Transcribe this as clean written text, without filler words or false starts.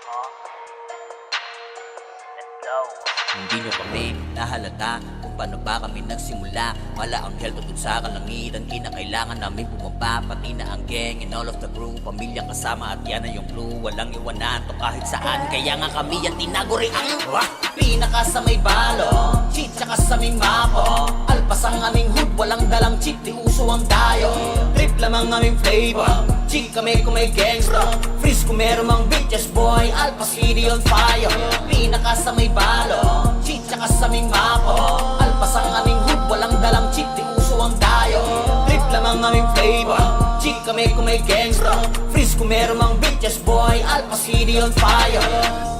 Let's go. Hindi nyo kami nahalata kung paano ba kami nagsimula. Mala ang hell tungkol sa kalangitan, kinakailangan namin bumaba. Pati na ang gang and all of the crew, pamilyang kasama at yan na yung clue. Walang iwanan to kahit saan, kaya nga kami yan tinaguri ang pinaka sa may balo, cheat tsaka sa may mapo. Alpas ang aming hood, walang dalang cheat, di uso ang dayo. Trip lamang aming flavor, cheat kami kung may gangsta. Freeze kung meron mang bitches boy, Alpas city on fire. Pinaka sa may balo, cheat tsaka sa aming mapo. Alpas ang aming hood, walang dalang cheat, di uso ang dayo. Trip lamang aming flavor, cheat kami kung may gangsta. Freeze kung meron mang bitches boy, Alpas city on fire.